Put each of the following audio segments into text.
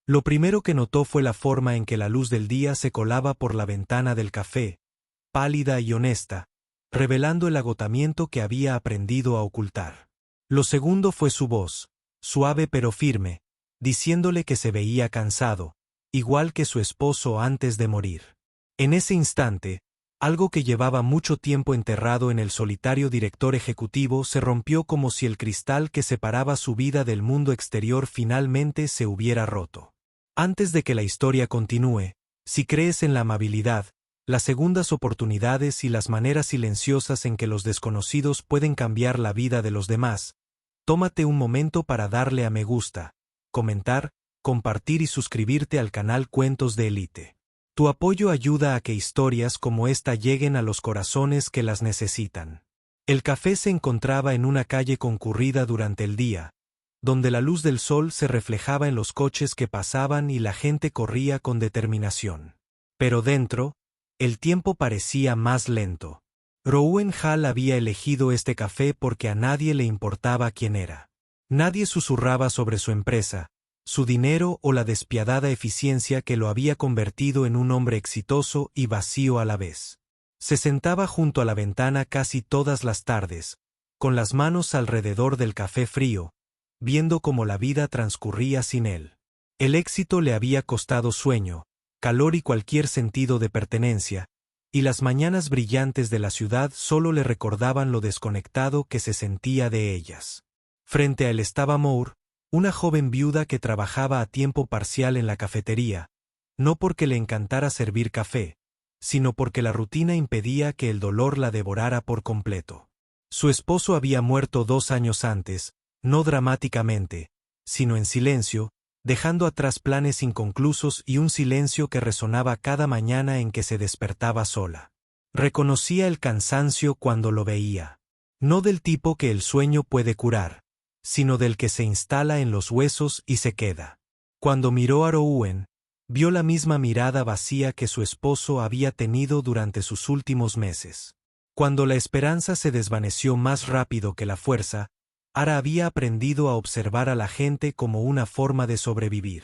Lo primero que notó fue la forma en que la luz del día se colaba por la ventana del café, pálida y honesta, revelando el agotamiento que había aprendido a ocultar. Lo segundo fue su voz, suave pero firme, diciéndole que se veía cansado, igual que su esposo antes de morir. En ese instante, algo que llevaba mucho tiempo enterrado en el solitario director ejecutivo se rompió como si el cristal que separaba su vida del mundo exterior finalmente se hubiera roto. Antes de que la historia continúe, si crees en la amabilidad, las segundas oportunidades y las maneras silenciosas en que los desconocidos pueden cambiar la vida de los demás, tómate un momento para darle a me gusta, comentar, compartir y suscribirte al canal Cuentos de Élite. Tu apoyo ayuda a que historias como esta lleguen a los corazones que las necesitan. El café se encontraba en una calle concurrida durante el día, donde la luz del sol se reflejaba en los coches que pasaban y la gente corría con determinación. Pero dentro, el tiempo parecía más lento. Rowan Hall había elegido este café porque a nadie le importaba quién era. Nadie susurraba sobre su empresa, su dinero o la despiadada eficiencia que lo había convertido en un hombre exitoso y vacío a la vez. Se sentaba junto a la ventana casi todas las tardes, con las manos alrededor del café frío, viendo cómo la vida transcurría sin él. El éxito le había costado sueño, calor y cualquier sentido de pertenencia, y las mañanas brillantes de la ciudad solo le recordaban lo desconectado que se sentía de ellas. Frente a él estaba Moore, una joven viuda que trabajaba a tiempo parcial en la cafetería, no porque le encantara servir café, sino porque la rutina impedía que el dolor la devorara por completo. Su esposo había muerto 2 años antes, no dramáticamente, sino en silencio, dejando atrás planes inconclusos y un silencio que resonaba cada mañana en que se despertaba sola. Reconocía el cansancio cuando lo veía. No del tipo que el sueño puede curar, sino del que se instala en los huesos y se queda. Cuando miró a Rowan, vio la misma mirada vacía que su esposo había tenido durante sus últimos meses. Cuando la esperanza se desvaneció más rápido que la fuerza, Ara había aprendido a observar a la gente como una forma de sobrevivir.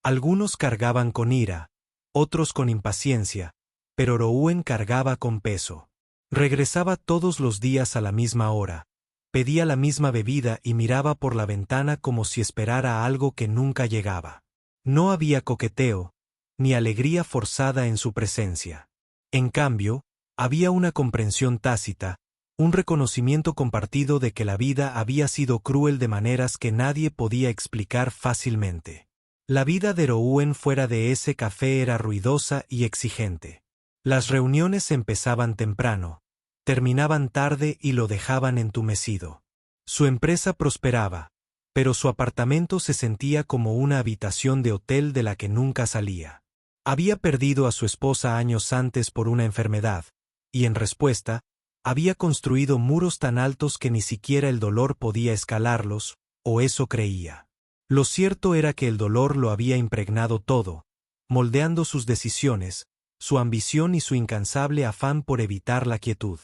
Algunos cargaban con ira, otros con impaciencia, pero Rowan cargaba con peso. Regresaba todos los días a la misma hora, pedía la misma bebida y miraba por la ventana como si esperara algo que nunca llegaba. No había coqueteo, ni alegría forzada en su presencia. En cambio, había una comprensión tácita, un reconocimiento compartido de que la vida había sido cruel de maneras que nadie podía explicar fácilmente. La vida de Rowan fuera de ese café era ruidosa y exigente. Las reuniones empezaban temprano, terminaban tarde y lo dejaban entumecido. Su empresa prosperaba, pero su apartamento se sentía como una habitación de hotel de la que nunca salía. Había perdido a su esposa años antes por una enfermedad, y en respuesta, había construido muros tan altos que ni siquiera el dolor podía escalarlos, o eso creía. Lo cierto era que el dolor lo había impregnado todo, moldeando sus decisiones, su ambición y su incansable afán por evitar la quietud.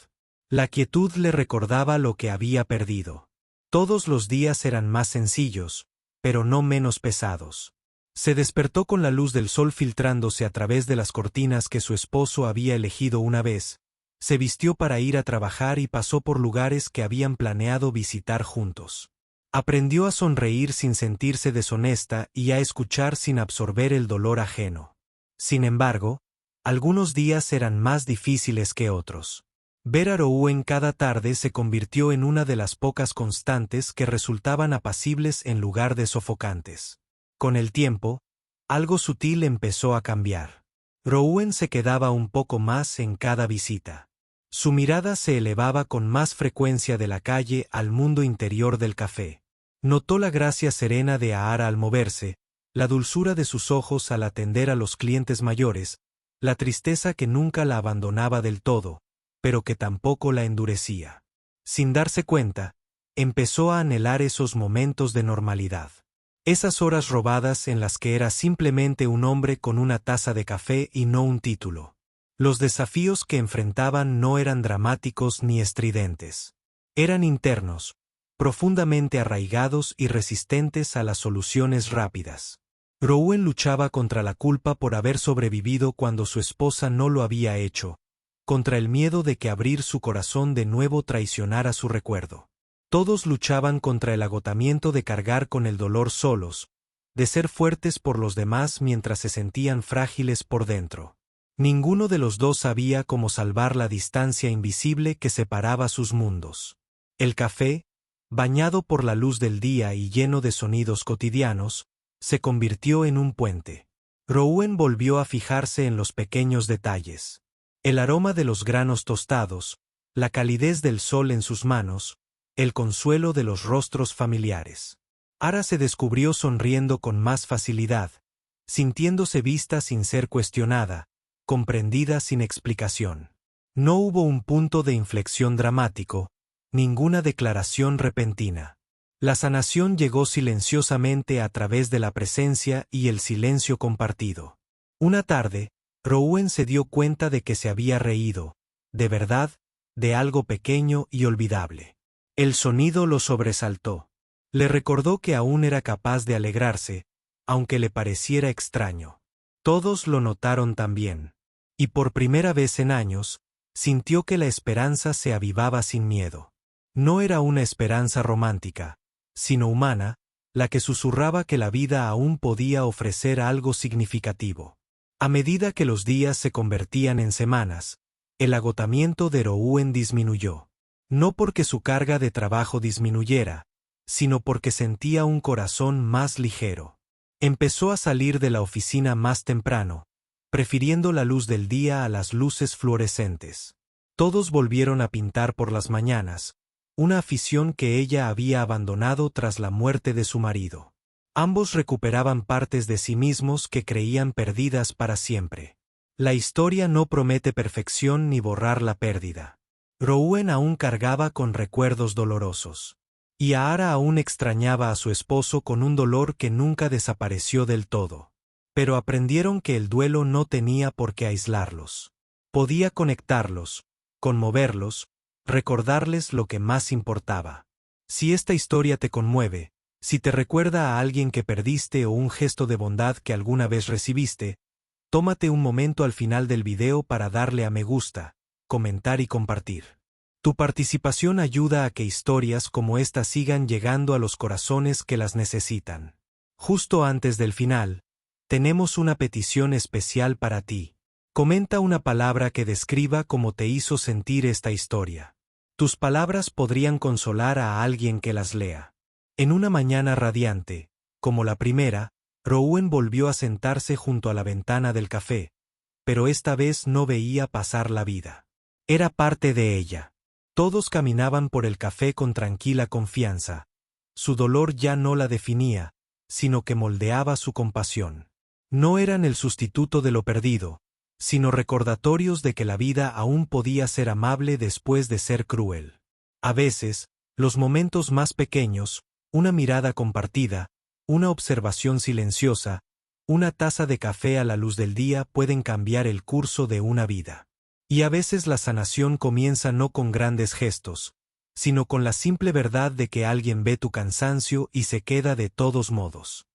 La quietud le recordaba lo que había perdido. Todos los días eran más sencillos, pero no menos pesados. Se despertó con la luz del sol filtrándose a través de las cortinas que su esposo había elegido una vez, se vistió para ir a trabajar y pasó por lugares que habían planeado visitar juntos. Aprendió a sonreír sin sentirse deshonesta y a escuchar sin absorber el dolor ajeno. Sin embargo, algunos días eran más difíciles que otros. Ver a Rowan cada tarde se convirtió en una de las pocas constantes que resultaban apacibles en lugar de sofocantes. Con el tiempo, algo sutil empezó a cambiar. Rowan se quedaba un poco más en cada visita. Su mirada se elevaba con más frecuencia de la calle al mundo interior del café. Notó la gracia serena de Ara al moverse, la dulzura de sus ojos al atender a los clientes mayores, la tristeza que nunca la abandonaba del todo, pero que tampoco la endurecía. Sin darse cuenta, empezó a anhelar esos momentos de normalidad. Esas horas robadas en las que era simplemente un hombre con una taza de café y no un título. Los desafíos que enfrentaban no eran dramáticos ni estridentes. Eran internos, profundamente arraigados y resistentes a las soluciones rápidas. Rouen luchaba contra la culpa por haber sobrevivido cuando su esposa no lo había hecho, contra el miedo de que abrir su corazón de nuevo traicionara su recuerdo. Todos luchaban contra el agotamiento de cargar con el dolor solos, de ser fuertes por los demás mientras se sentían frágiles por dentro. Ninguno de los dos sabía cómo salvar la distancia invisible que separaba sus mundos. El café, bañado por la luz del día y lleno de sonidos cotidianos, se convirtió en un puente. Rouen volvió a fijarse en los pequeños detalles. El aroma de los granos tostados, la calidez del sol en sus manos, el consuelo de los rostros familiares. Ara se descubrió sonriendo con más facilidad, sintiéndose vista sin ser cuestionada, comprendida sin explicación. No hubo un punto de inflexión dramático, ninguna declaración repentina. La sanación llegó silenciosamente a través de la presencia y el silencio compartido. Una tarde, Rouen se dio cuenta de que se había reído, de verdad, de algo pequeño y olvidable. El sonido lo sobresaltó. Le recordó que aún era capaz de alegrarse, aunque le pareciera extraño. Todos lo notaron también. Y por primera vez en años, sintió que la esperanza se avivaba sin miedo. No era una esperanza romántica, sino humana, la que susurraba que la vida aún podía ofrecer algo significativo. A medida que los días se convertían en semanas, el agotamiento de Rouen disminuyó. No porque su carga de trabajo disminuyera, sino porque sentía un corazón más ligero. Empezó a salir de la oficina más temprano, prefiriendo la luz del día a las luces fluorescentes. Todos volvieron a pintar por las mañanas, una afición que ella había abandonado tras la muerte de su marido. Ambos recuperaban partes de sí mismos que creían perdidas para siempre. La historia no promete perfección ni borrar la pérdida. Rouen aún cargaba con recuerdos dolorosos. Y Ara aún extrañaba a su esposo con un dolor que nunca desapareció del todo. Pero aprendieron que el duelo no tenía por qué aislarlos. Podía conectarlos, conmoverlos, recordarles lo que más importaba. Si esta historia te conmueve, si te recuerda a alguien que perdiste o un gesto de bondad que alguna vez recibiste, tómate un momento al final del video para darle a me gusta, comentar y compartir. Tu participación ayuda a que historias como esta sigan llegando a los corazones que las necesitan. Justo antes del final, tenemos una petición especial para ti. Comenta una palabra que describa cómo te hizo sentir esta historia. Tus palabras podrían consolar a alguien que las lea. En una mañana radiante, como la primera, Rouen volvió a sentarse junto a la ventana del café, pero esta vez no veía pasar la vida. Era parte de ella. Todos caminaban por el café con tranquila confianza. Su dolor ya no la definía, sino que moldeaba su compasión. No eran el sustituto de lo perdido, sino recordatorios de que la vida aún podía ser amable después de ser cruel. A veces, los momentos más pequeños, una mirada compartida, una observación silenciosa, una taza de café a la luz del día pueden cambiar el curso de una vida. Y a veces la sanación comienza no con grandes gestos, sino con la simple verdad de que alguien ve tu cansancio y se queda de todos modos.